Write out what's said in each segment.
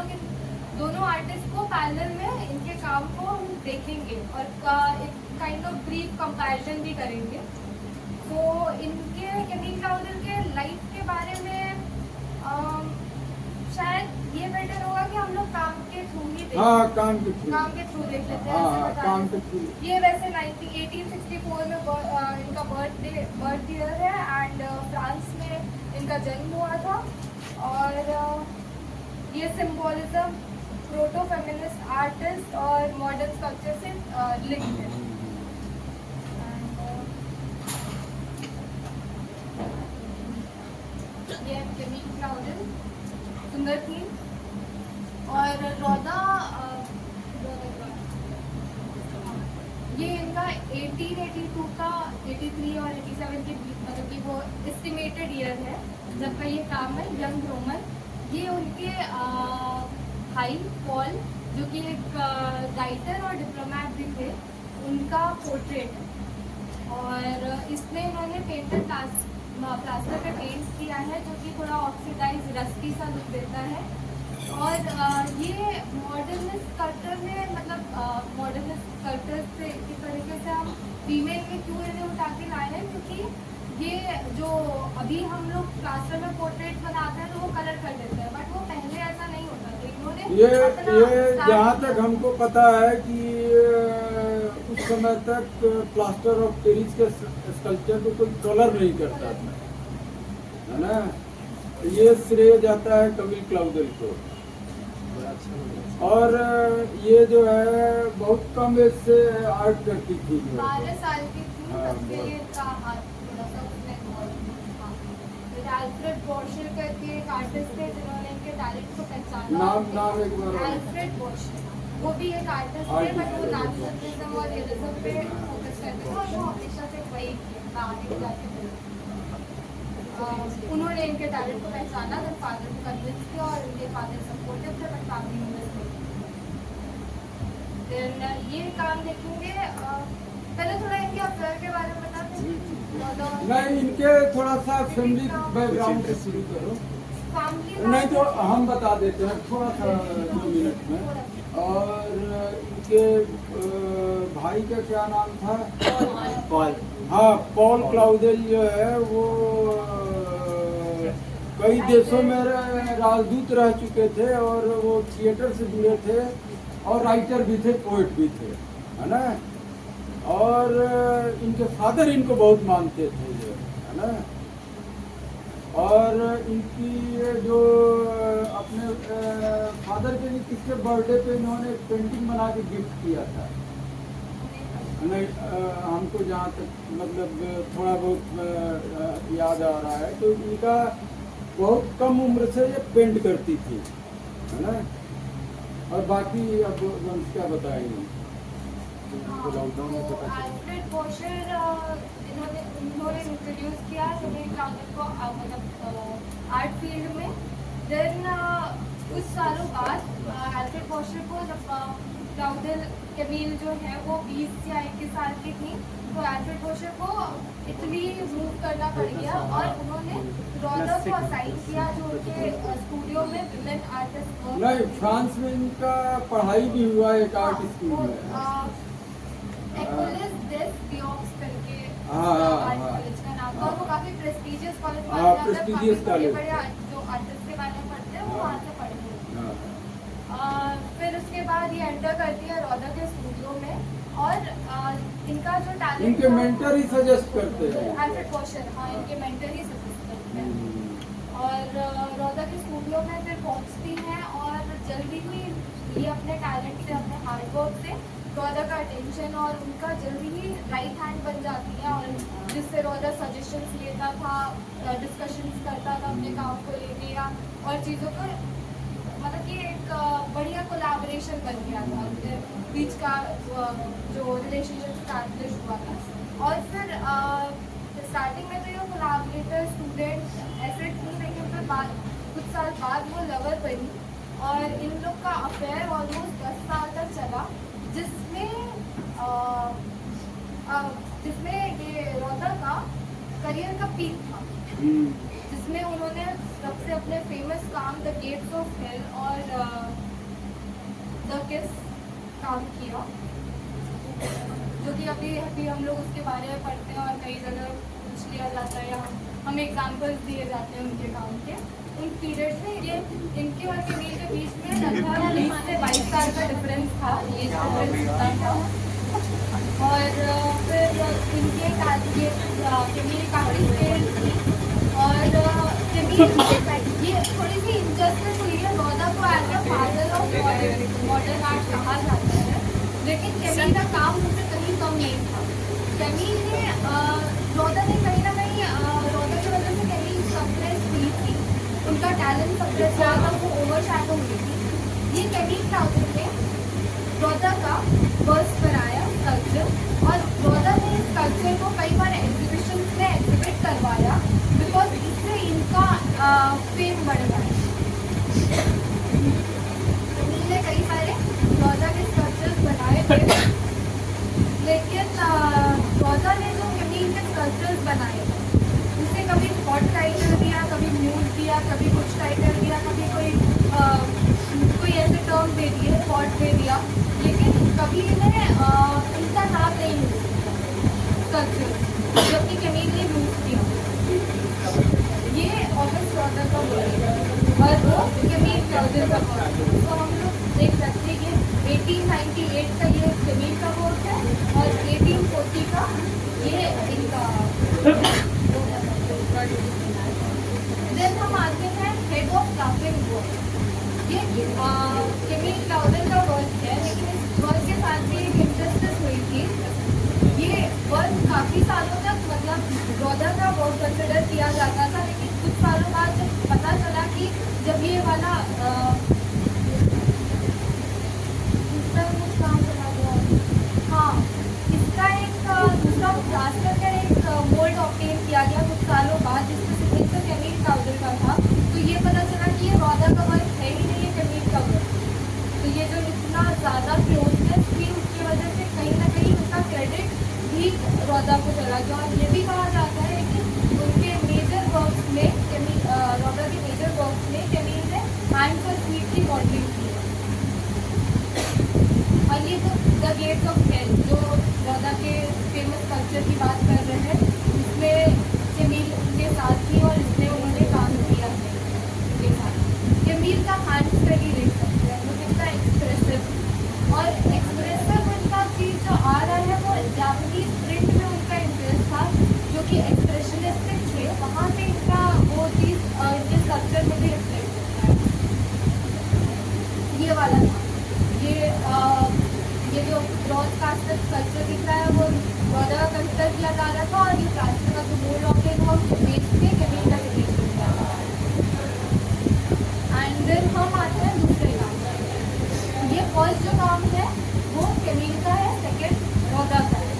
लोग इन दोनों आर्टिस्ट को पैरेलल में इनके काम को हम देखेंगे और एक काइंड ऑफ ब्रीफ कंपैरिजन भी करेंगे। तो इनके कैमिल क्लाउडेल के लाइफ के बारे में शायद ये बेटर होगा कि हम लोग काम के थ्रू ही देखें। हाँ, काम के थ्रू देख लेते हैं। हाँ, काम के थ्रू। ये वैसे 1864 में इनका बर्थ ईयर है एंड फ्रांस में इनका जन्म हुआ था। और ये सिंबोलिज्म प्रोटो फेमिनिस्ट आर्टिस्ट और मॉडर्न स्कल्पचर से लिंक्ड है। ये कैमिल क्लाउडेल, सुंदर थी। और रौदा ये इनका 1882 का 83 और 87 के बीच मतलब कि वो एस्टिमेटेड ईयर है जब का ये काम है। यंग रोमन, ये उनके भाई पॉल जो कि एक राइटर और डिप्लोमेट भी थे, उनका पोर्ट्रेट है। और इसमें इन्होंने प्लास्टर पे पेंट किया है जो कि थोड़ा ऑक्सीडाइज रस्टी सा लुक देता है। और ये मॉडर्निस्ट स्कल्पचर में मतलब मॉडर्निस्ट स्कल्पचर से इस तरीके से हम फीमेल में क्यों इन्हें उठा के लाए हैं, क्योंकि ये जो अभी हम लोग प्लास्टर में पोर्ट्रेट बनाते हैं तो वो कलर कर देते हैं, बट वो पहले ऐसा नहीं होता था। इन्होंने ये जहाँ तक हमको पता है कि उस समय तक प्लास्टर ऑफ पेरिस के स्कल्पचर को कोई कलर नहीं करता था, है ना। ये श्रेय जाता है कैमिल क्लाउडेल को। और ये जो है बहुत कम एज से आर्ट करती थी, 12 साल की थी तब से ये का हाथ थोड़ा सा उसमें अल्फ्रेड बॉर्शर करके एक आर्टिस्ट थे जिन्होंने इनके टैलेंट को पहचाना। नाम एक बार अल्फ्रेड बॉर्शर, वो भी एक आर्टिस्ट थे बट वो नेचुरलिज्म और रियलिज्म पे फोकस करते थे और वो हमेशा से वही आगे जाके उन्होंने इनके टैलेंट को पहचाना, तो फादर को कन्विंस किया और इनके फादर सपोर्टिव थे बट काफी इन्वेस्ट देन ये काम देखेंगे। पहले थोड़ा इनके अफेयर के बारे में बताते हैं। नहीं, इनके थोड़ा सा फैमिली बैकग्राउंड से शुरू करो, नहीं तो हम बता देते हैं थोड़ा सा 2 मिनट में। और इनके भाई का क्या नाम था? पॉल। हाँ, पॉल क्लाउडेल जो है वो कई देशों में राजदूत रह चुके थे और वो थिएटर से जुड़े थे और राइटर भी थे, पोएट भी थे, है ना। और इनके फादर इनको बहुत मानते थे, है ना। और इनकी जो अपने फादर के किसके बर्थडे पे इन्होंने एक पेंटिंग बना के गिफ्ट किया था, नहीं हमको जहाँ तक मतलब थोड़ा बहुत याद आ रहा है। तो इनका बहुत कम उम्र से ये पेंट करती थी, है ना। और बाकी अब हम क्या बताएंगे। अल्फ्रेड बॉर्शर इन्होंने इंट्रोड्यूस किया कैमिल क्लाउडेल को मतलब आर्ट फील्ड में। देन कुछ सालों बाद अल्फ्रेड बॉर्शर को जब क्लाउडेल कैमिल जो है वो 20 या 21 साल की थी तो अल्फ्रेड बॉर्शर को इटली मूव करना पड़ गया और उन्होंने रौदा को असाइन किया जो उनके स्टूडियो में विमेन आर्टिस्ट। नहीं, फ्रांस में इनका पढ़ाई भी हुआ एक आर्ट स्कूल में, एकोलिस डेस बियोक्स करके आर्ट कॉलेज का नाम था। वो काफी प्रेस्टिजियस कॉलेज माना जाता है, प्रेस्टिजियस कॉलेज। बड़े जो आर्टिस्ट के बारे में पढ़ते हैं वो वहाँ से पढ़ते। फिर उसके बाद ये एंटर करती है रौदा के स्टूडियो में और इनका जो टैलेंट इनके मेंटर ही सजेस्ट करते हैं। अल्फ्रेड बॉर्शर, हाँ, इनके मेंटर ही सजेस्ट करते हैं। और रौदा के स्टूडियो में फिर पहुँचती हैं और जल्दी ही ये अपने टैलेंट से, अपने हार्डवर्क से रौदा का अटेंशन और उनका जल्दी ही राइट हैंड बन जाती है और जिससे रौदा सजेशंस लेता था, डिस्कशंस करता था अपने काम को लेके या और चीज़ों को, मतलब कि एक बढ़िया कोलैबोरेशन बन गया था उनके बीच का जो रिलेशनशिप स्टैब्लिश हुआ था। और फिर स्टार्टिंग में तो ये कोलैबोरेटर स्टूडेंट ऐसे थी, लेकिन फिर कुछ साल बाद वो लवर बनी और इन लोग का अफेयर ऑलमोस्ट 10 साल तक चला, जिसमें ये रौदा का करियर का पीक था, जिसमें उन्होंने सबसे अपने फेमस काम द गेट्स ऑफ हेल और किस काम किया, जो कि अभी अभी हम लोग उसके बारे में पढ़ते हैं और कई जगह पूछ लिया जाता है या हम एग्जाम्पल्स दिए जाते हैं उनके काम के। उन पीरियड में ये इनके और केमील के बीच में लगभग 20 से 22 साल का डिफरेंस था, ये डिफरेंस इतना था। और फिर इनके ये केमील काफ़ी फेल थी और केमील ये थोड़ी सी इंजस्टिस हुई है। रौदा को as a father of modern art कहा जाता है, लेकिन केमील का काम मुझसे कहीं कम नहीं था। केमील ने रौदा ने कहीं ना कहीं रौदा की वजह से केमील सप्रेस हुई थी, उनका टैलेंट सप्रेस हुआ था, वो ओवरशैडो हुई थी। ये केमील क्लाउजर ने रौदा का बर्स्ट बनाया स्कल्पचर और रौदा ने इस स्कल्पचर को कई बार एग्जीबिशन में एग्जिबिट करवाया बिकॉज इससे इनका फेम बढ़ गया। केमील ने कई सारे रौदा के स्कल्पचर्स बनाए थे, लेकिन रौदा ने जो केमील के स्कल्पचर्स बनाए उसे कभी स्पॉट टाइटल दिया, कभी न्यूज दिया, कभी कुछ टाइटल दिया, कभी कोई ऐसे टर्म दे दिए, स्पॉट दे दिया, लेकिन कभी इन्हें इनका नाम नहीं मिला स्कल्पचर, जबकि केमील ने यूज किया। ये ऑगस्ट रौदा का वर्क है और वो केमील क्लाउजर का वर्क है। तो हम लोग देख सकते हैं कि 1898 का ये केमील का वर्क है और 1840 का ये इनका। देन हम आते हैं हेड ऑफ लाफिंग वर्क। ये केमील क्लाउजर का वर्क है, लेकिन इस वर्क के साथ भी एक इंजस्टिस हुई थी। ये वर्क काफ़ी सालों तक मतलब रौदा का वर्क कंसिडर किया जाता था, लेकिन कुछ सालों बाद जब पता चला कि जब ये वाला दूसरा कुछ काम चला गया, हाँ इसका एक दूसरा प्लास्टर का एक मोल्ड ऑब्टेन किया गया कुछ सालों बाद, जिसमें सिग्नेचर केमील क्लाउजर का था। तो ये पता चला कि ये रौदा का वर्क है ही नहीं, ये केमील का वर्क। तो ये जो इतना ज़्यादा क्लोजनेस थी उसकी वजह से कहीं ना कहीं उसका क्रेडिट भी रौदा को चला गया। और ये भी कहा जाता है कि उनके मेजर वर्क्स में रौदा के मेजर वर्क्स में केमील ने हैंड्स और फीट की मॉडलिंग की है। और ये तो द गेट्स ऑफ हेल जो रौदा के फेमस कल्चर की बात कर रहे हैं, इसमें केमील उनके साथ थी और इसमें उन्होंने काम किया है उनके साथ। केमील का हैंड स्टडी देख सकते हैं, वो कितना एक्सप्रेसिव और एक्सप्रेसिव उनका चीज़ जो आ रहा है वो जापानीज प्रिंट में उनका इंटरेस्ट था, जो कि एक्सप्रेशनिस्टिक थे, वहाँ से इनका वो चीज़ इनके स्कल्पचर में भी रिफ्लेक्ट होता है। ये वाला था, ये जो ब्रॉन्ज कास्टर स्कल्पचर दिख रहा है वो रौदा का कंसिडर किया जा रहा था, और ये प्लास्टर का जो मोल्ड ऑफ है वो बेस पे केमील का सिग्नेचर किया जा रहा है। एंड देन हम आते हैं दूसरे काम पर। ये फर्स्ट जो काम है वो केमील का है, सेकेंड रौदा का है।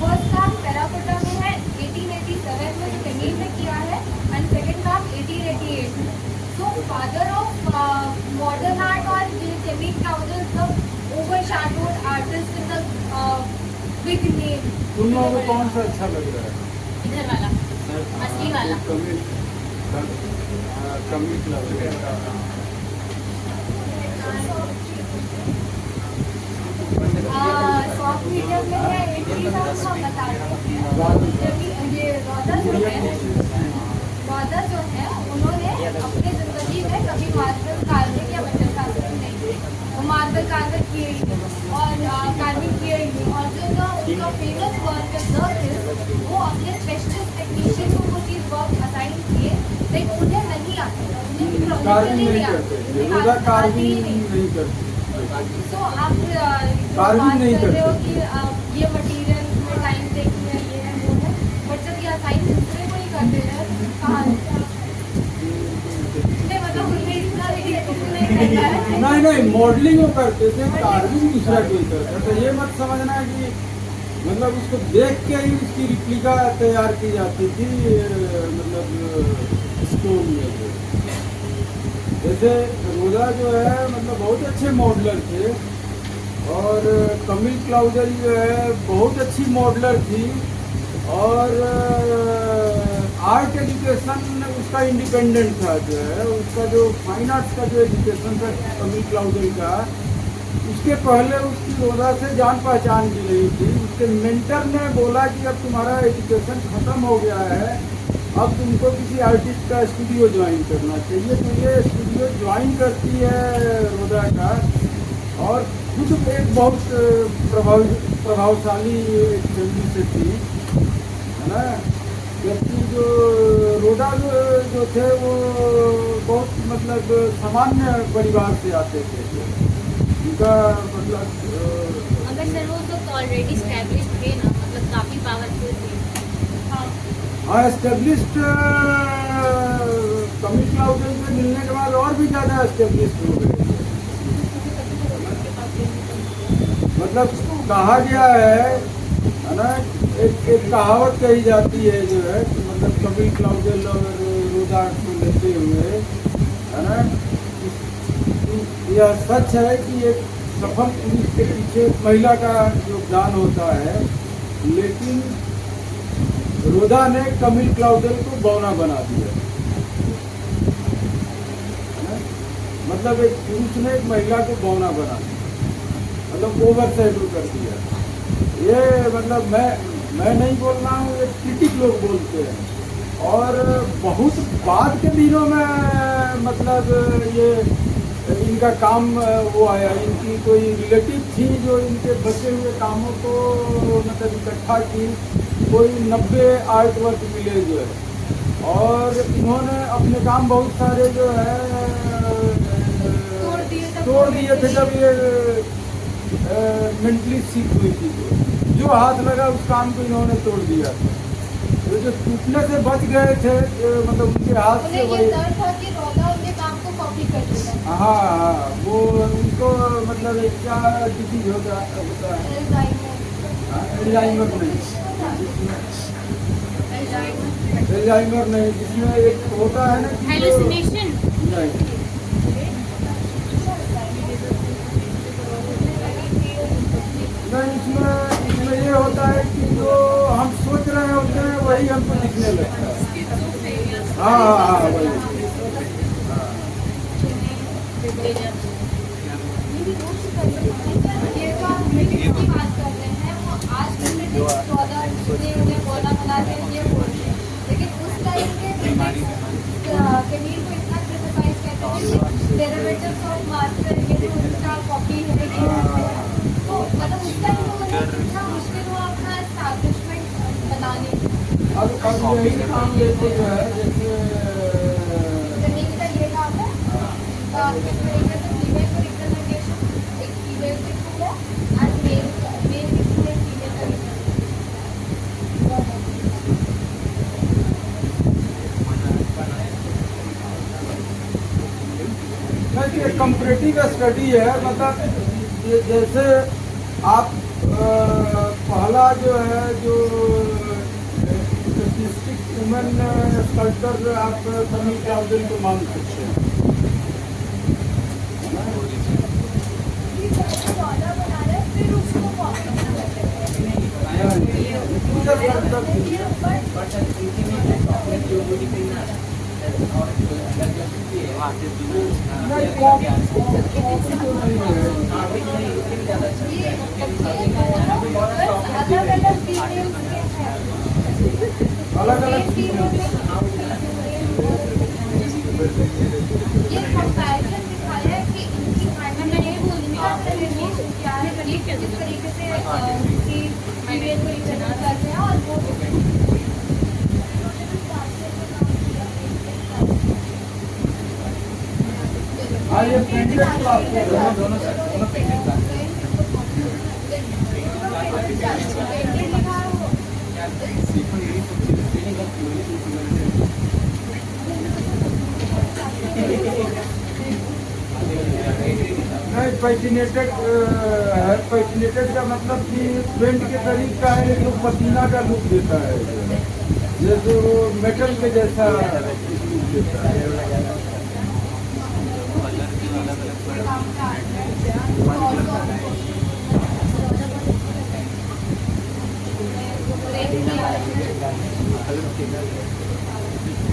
फर्स्ट काम टेराकोटा में है 1887 में जो केमील ने किया है, एंड सेकेंड काम 1888 में। So father of modern art और Camille Claudel the overshadowed artist in the big name. तुम लोगों को कौन सा अच्छा लग रहा है? इधर वाला असली वाला केमील क्लाउजर। सॉफ्ट मीडियम में है, एक चीज़ हम बता रहे हैं, ये रौदा जो है उन्होंने अपनी ज़िंदगी में कभी मार्बल कार्विंग या मेटल कार्विंग नहीं की, वो मार्बल कार्विंग किए ही और कार्विंग किए ही, और जो उनका फेमस वर्क है वो अपने स्पेशलिस्ट टेक्नीशियन को वो चीज़ वर्क असाइन किए, लेकिन उन्हें नहीं आता, उन्हें कार्विंग नहीं करते, रौदा कार्विंग नहीं करते। तो आप कार्विंग नहीं कर रहे हो करते कि ये मटेरियल में टाइम टेकिंग है, ये है वो है, बट जब ये असाइन दूसरे को ही कर दे रहे हैं कहाँ मतलब उन्हें इतना नहीं नहीं मॉडलिंग वो करते थे, कार्विंग दूसरा कोई करता। तो ये मत समझना कि मतलब उसको देख के ही उसकी रिप्लिका तैयार की जाती थी, मतलब स्टोन में। जैसे रौदा जो है मतलब बहुत अच्छे मॉडलर थे, और केमील क्लाउजर जो है बहुत अच्छी मॉडलर थी, और आर्ट एजुकेशन उसका इंडिपेंडेंट था। जो है उसका जो फाइन आर्ट्स का जो एजुकेशन था केमील क्लाउजर का, उसके पहले उसकी रोदा से जान पहचान भी नहीं थी। उसके मेंटर ने बोला कि अब तुम्हारा एजुकेशन खत्म हो गया है, अब तुमको किसी आर्टिस्ट का स्टूडियो ज्वाइन करना चाहिए। तो ये स्टूडियो ज्वाइन करती है रोदा का, और खुद एक बहुत प्रभावशाली एक फैमिली से थी, है ना। जबकि जो रोदा जो थे वो बहुत मतलब सामान्य परिवार से आते थे। उनका मतलब अगर सर वो तो ऑलरेडी स्टैब्लिश थे ना, मतलब काफी पावरफुल थे। हाँ, एस्टेब्लिश्ड कमिट क्लाउडल से मिलने के बाद और भी ज़्यादा एस्टेब्लिश्ड हो गए। मतलब कहा गया है ना, एक कहावत कही जाती है जो है कि मतलब कमिट क्लाउडल और रोदा को लेते हुए, है ना, यह सच है कि एक सफल पुरुष के पीछे महिला का योगदान होता है, लेकिन रोदा ने कमिल क्लाउडल को बौना बना दिया। मतलब एक पुरुष ने एक महिला को बौना बना दिया, मतलब ओवर शैडो कर दिया। ये मतलब मैं नहीं बोल रहा हूँ, ये क्रिटिक लोग बोलते हैं। और बहुत बाद के दिनों में मतलब ये इनका काम वो आया, इनकी कोई रिलेटिव थी जो इनके बचे हुए कामों को मतलब इकट्ठा की, कोई 90 आर्ट वर्क मिले जो है, और इन्होंने अपने काम बहुत सारे जो है तोड़ दिए थे जब ये मेंटली सीख हुई थी। जो हाथ लगा उस काम को इन्होंने तोड़ दिया था। तो जो टूटने से बच गए थे मतलब उनके हाथ से वही, हाँ, वो उनको मतलब एक क्या डिजीज होता है, एल्जाइमर नहीं, एल्जाइमर नहीं, जिसमें एक होता है ना हेलुसिनेशन। नहीं, इसमें ये होता है कि जो हम सोच रहे होते हैं वही हमको दिखने लगता है। हाँ, वही। ये जो आप मीटिंग की बात कर रहे हैं, वो आज के मीटिंग 14 ने उन्हें बोला बना के ये बोलते हैं, लेकिन उस टाइम के कबीर को इतना क्रिटिसाइज करते थे कि डेरिवेटिव्स ऑफ मास्टर ये जो उनका कॉपी है, तो मतलब उस टाइम तो उन्हें कितना मुश्किल हुआ अपना एस्टैब्लिशमेंट बनाने। अब यही काम लेते जो है, जैसे जमीन का ये काम है, इस तरीके से फीमेल को रिप्रेजेंटेशन, एक फीमेल पिक्चर है एंड मेल पिक्चर है, फीमेल का नहीं, कंपैरेटिव स्टडी है। मतलब जैसे आप पहला जो है जो स्टैटिस्टिक वुमेन स्कल्पटर आप कमिल क्लाउडल को मान सकते हैं। अलग अलग ये कंपैरिजन दिखाया है कि इनकी क्या है, किस तरीके से उनकी फीमेल को रिप्रेजेंट करते हैं, और वो ये प्रिंटेड क्लास दोनों नहीं, पैटिनेटेड है। पैटिनेटेड का मतलब कि पेंट के करीब का है, लेकिन वो पसीना का लुक देता है, जैसे वो मेटल के जैसा लुक देता है।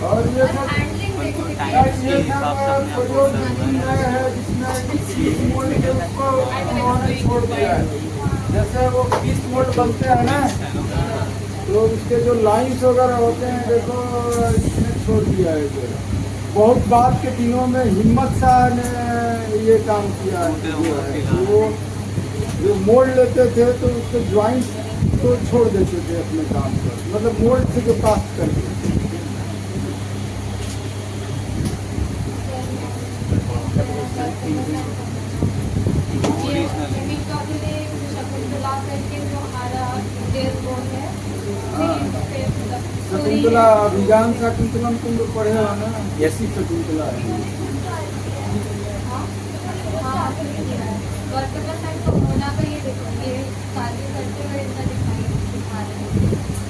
और ये सब ये सब प्रयोग है जिसमें 20 मोल्ड के उसको उन्होंने छोड़ दिया है। जैसे वो 20 मोल्ड बनते हैं ना, तो उसके जो लाइन्स वगैरह होते हैं देखो इसने छोड़ दिया है। जो बहुत बाद के दिनों में हिम्मत शाह ने ये काम किया है। वो जो मोल्ड लेते थे तो उसके ज्वाइंट्स को छोड़ देते थे अपने काम पर, मतलब मोल्ड से जो कास्ट करते थे। शकुंतला अभियान शकुंतलम तुम लोग पढ़े हो ना, ऐसी शकुंतला है।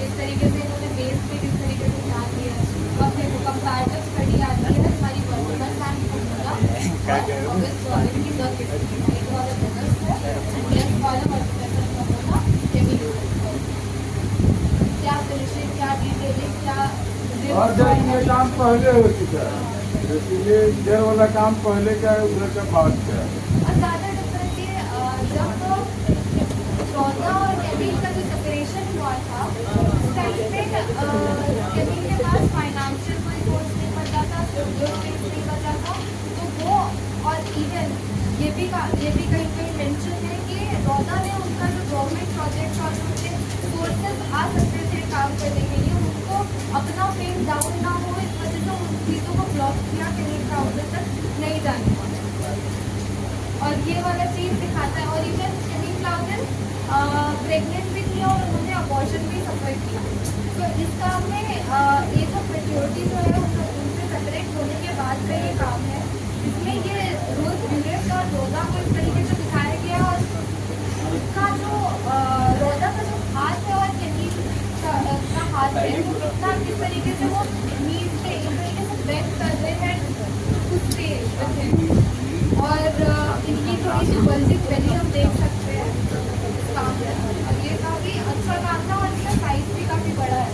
इस तरीके से इन्होंने बेस पे किस तरीके से ध्यान दिया और फिर कंपैरेटिव स्टडी आती है हमारी वर्तमान एंड फॉर्मूला ऑब्वियस सॉलिड की the it was a business है यस कॉलम और प्रोफेसर फॉर्मूला केमी क्या फिनिशिंग क्या डिटेलिंग क्या और जब ये काम पहले हो चुका है, इसलिए ये वाला काम पहले का है, उधर का बाद का है। और ज़्यादा डिफरेंस ये जब रौदा और केमिन का जो सेपरेशन हुआ था उस टाइम पे केमिन के पास फाइनेंशियल कोई सोर्स नहीं बचा था, स्टूडियो स्पेस नहीं बचा था, तो वो और इवन ये भी कहीं कहीं मेंशन है कि रौदा ने उनका जो गवर्नमेंट प्रोजेक्ट और उनके सोर्सेज आ सकते थे काम करने के लिए, उनको अपना फेम डाउन ना हो इस वजह से उन चीज़ों को ब्लॉक किया, केमिन काउंटर तक नहीं जाने पाए। और ये वाला चीज़ दिखाता है। और इवन केमिन काउंटर प्रेग्नेंट भी थी और उन्होंने अबॉर्शन भी सफ़र किया। तो इस काम में ये जो मेच्योरिटी जो है उनसे सेपरेट होने के बाद का ये काम है, इसमें ये रोज ब्यूरेट और रोदा को इस तरीके से दिखाया गया और उसका जो रोदा का जो हाथ है और केमिन का हाथ है वो कितना किस तरीके से वो नीज पे इस तरीके से बेंड कर रहे हैं कुछ पे और इनकी थोड़ी सी बल्जिंग बेली हम देख सकते हैं इस काम में। और ये काफ़ी अच्छा काम था और इसका साइज भी काफ़ी बड़ा है।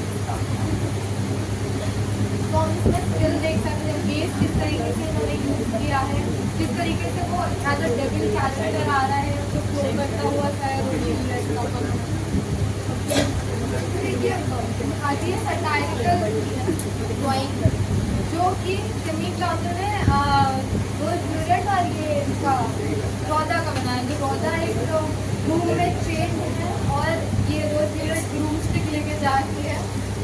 तो हम इसमें स्किल देख सकते हैं, बेस किस तरीके से इन्होंने यूज़ किया है, किस तरीके से वो एज अ डेविल कैरेक्टर आ रहा है जो फ्लो करता हुआ शायद आती है सटायरिकल ड्राइंग जो कि केमिन काउंटर ने रोज ब्यूरेट और ये इसका रौदा का बनाया। ये रौदा एक रूम में चेन है और ये रोज ब्यूरेट रूम स्टिक लेके जाती है।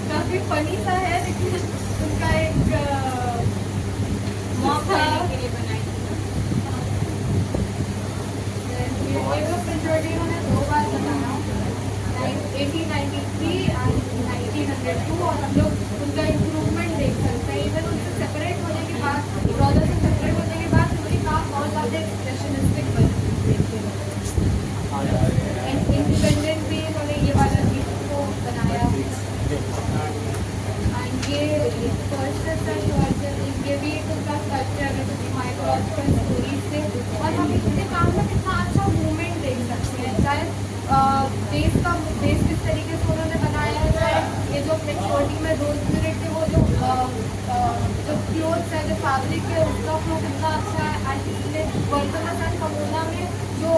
काफ़ी फनी सा है लेकिन उनका एक मौका के लिए बनाई। ये जो प्रिंटर्डी उन्होंने 2 बार बनाया 1893 और 1902 और हम लोग उनका इम्प्रूवमेंट देख सकते हैं। इवन उनसे सेपरेट होने के बाद रौदा से सेपरेट होने के बाद उनकी काम बहुत ज़्यादा एक्सप्रेशनिस्टिक बनी। एंड इंडिपेंडेंट भी इन्होंने ये वाला चीज़ को बनाया। एंड ये ये भी एक उनका स्ट्रक्चर है जो माइक्रोलॉजिकल स्टोरीज से और हम इसके काम में कितना अच्छा मूवमेंट देख सकते हैं। चाहे बेस किस तरीके से उन्होंने बनाया है, चाहे ये जो मेच्योरिटी में रोज ब्यूरेट के वो जो क्लोथ्स है जो फैब्रिक है उसका फ्लो कितना अच्छा है। एंड इसमें वर्तमान एंड कमोना में जो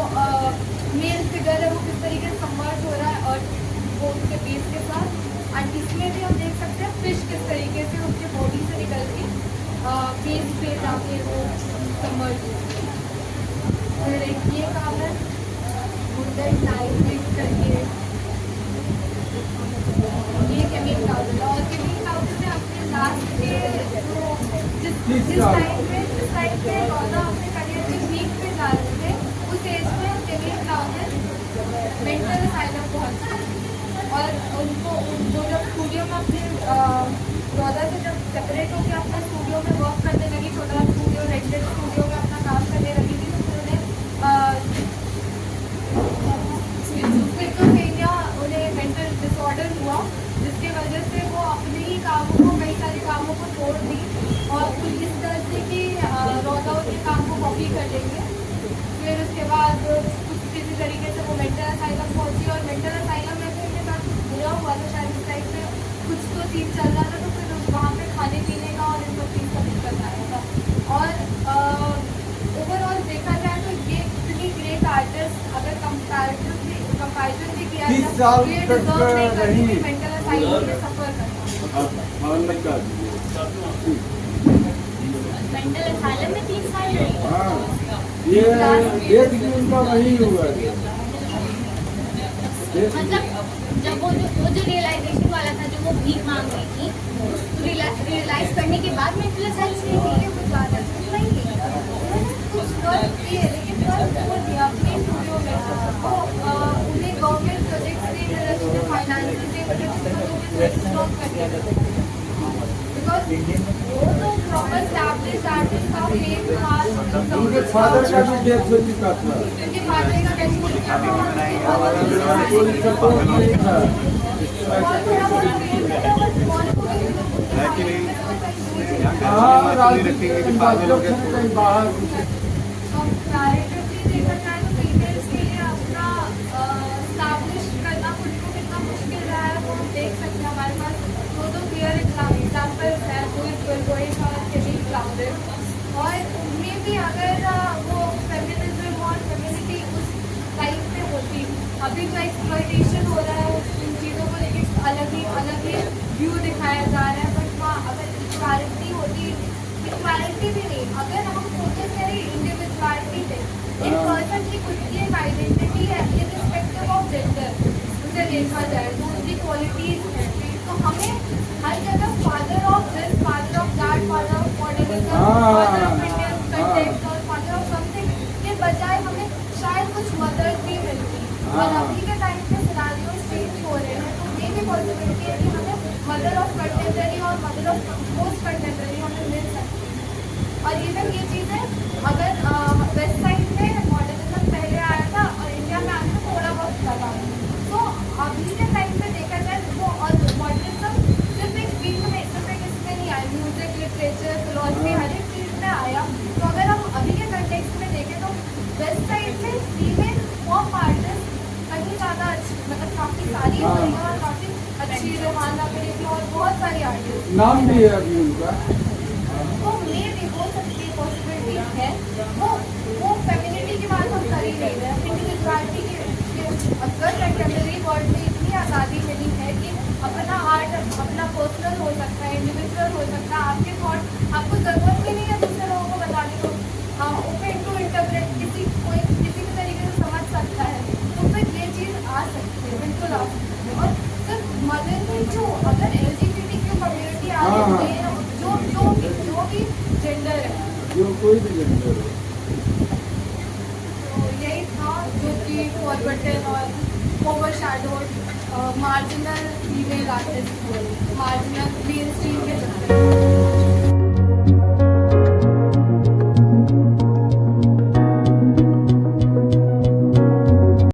मेल फिगर है वो किस तरीके से समर्ज हो रहा है और वो उसके बेस के साथ। एंड इसमें भी हम देख सकते हैं फिश किस तरीके से उसके बॉडी से निकल के बेस पे जाके वो समर्ज हो। फिर एक ये काम है गुडन टाइप करके ये केमिन काउंटर और केमिन काउंटर में अपने लास्ट के जिस टाइम पे रौदा अपने करियर के पीक पे जा रहे थे उस एज में केमिन काउंटर मेंटल असाइलम पहुंचा और उनको जो जब स्टूडियो में अपने रौदा से जब सेपरेट होकर अपना स्टूडियो में वर्क करने लगी, छोटा स्टूडियो रेंटेड स्टूडियो में अपना काम करने लगी थी, तो उन्हें मेंटल डिसऑर्डर हुआ जिसके वजह से वो अपने ही कामों को कई सारे कामों को छोड़ दी और कुछ इस तरह से कि रौदा उनके काम को कॉपी कर लेंगे। फिर उसके बाद कुछ किसी तरीके से वो मेंटल असाइलम पहुंची और मेंटल असाइलम में फिर उनके साथ कुछ बुरा हुआ था शायद इस टाइप से कुछ तो चीज़ चल रहा था, तो फिर वहाँ पे खाने पीने का और इन सब चीज़ का दिक्कत और ओवरऑल देखा जाए तो ये इतनी ग्रेट आर्टिस्ट अगर कंपैरिजन भी किया 30 जाए साल तो ये तक डिजर्व नहीं करती रही। कि मेंटल असाइलम में सफर करना। मान्यता दीजिए। मेंटल असाइलम में 3 साल रही। हाँ, ये डेथ भी उनका वही हुआ है। मतलब जब वो जो रियलाइजेशन वाला था, जो वो भीख मांग रही थी, रियलाइज करने के बाद मेंटल असाइलम नहीं नहीं ये कुछ ज़्यादा नहीं है। उन्होंने कुछ वर्क किए लेकिन वर्क वो दिया अपने स्टूडियो में वो उन्हें गवर्नमेंट प्रोजेक्ट से मतलब उसके फाइनेंस से स्टॉप कर दिया बिकॉज वो तो प्रॉपर एस्टैब्लिश्ड आर्टिस्ट था फेम था उनके फादर का भी डेथ हो चुका था। उनके फादर का डेथ हो चुका था कोई सपोर्ट नहीं था। और थोड़ा बहुत फेम था बट मॉल को भी हाँ, राजनीति के बादलों के कहीं बाहर कंपैरेटिवली देखा जाए तो फीमेल्स के लिए अपना एस्टैब्लिश करना खुद को कितना मुश्किल रहा है वो हम देख सकते हैं। हमारे पास दो क्लियर एग्जाम्पल्स हैं गोइंग और केविन क्राउडेड और उनमें भी अगर वो फेमिनिज्म और फेमिनिटी उस टाइम पे होती अभी जो एक्सप्लॉयटेशन हो रहा है इन चीज़ों को लेके अलग ही व्यू दिखाया जा रहा है बट हाँ अगर इक्वालिटी होती इक्वालिटी भी नहीं अगर हम फोकस करें इंडिविजुअलिटी पे एक पर्सन की खुद की एक आइडेंटिटी है इररिस्पेक्टिव ऑफ जेंडर उसे देखा जाए तो उसकी क्वालिटीज हैं तो हमें हर जगह father of this father of that father of modernism father of Indian context और फादर ऑफ समथिंग के बजाय हमें शायद कुछ मदर्स भी मिलती और अभी के टाइम पे सिनारियो चेंज हो रहे हैं तो ये भी पॉसिबिलिटी है कि हमें मदर ऑफ कंटेम्परेरी और मदर ऑफ पोस्ट कंटेम्परेरी हमें मिल सकती है। और इवन ये चीज़ें अगर वेस्ट साइड में मॉडर्निज्म पहले आया था और इंडिया में आने में थोड़ा बहुत लगा तो अभी के टाइम पे देखा जाए वो और मॉडर्निज्म सिर्फ एक फील्ड में सिर्फ एक इसमें नहीं आया म्यूजिक लिटरेचर फिलोसफी हर एक फील्ड में आया तो अगर हम अभी के कंटेक्स्ट में देखें तो वेस्ट साइड में फीमेल पॉप आर्टिस्ट कहीं ज़्यादा अच्छी मतलब काफ़ी सारी हो रही है और काफ़ी अच्छी रोहाना करेगी और बहुत सारी आर्टिस्ट नाम भी है अभी उनका। तो मे भी हो सकती है पॉसिबिलिटी है वो फेमिनिटी की बात हम कर ही नहीं रहे हैं इंडिविजुअलिटी की अगर कंटेम्परेरी वर्ल्ड में इतनी आज़ादी मिली है कि अपना आर्ट अपना पर्सनल हो सकता है इंडिविजुअल हो सकता है आपके थॉट आपको ज़रूरत भी नहीं है दूसरे लोगों को बताने को ओपन टू इंटरप्रेट किसी भी तरीके से समझ सकता है तो फिर ये चीज़ आ सकती है बिल्कुल आ सकती है और सिर्फ मदर में क्यों अगर LGBTQ कम्युनिटी आ रही है जो भी जेंडर है जो कोई भी जेंडर हो। तो यही था जो कि फॉरवर्डेड और overshadowed marginal female artist marginal main stream के चक्कर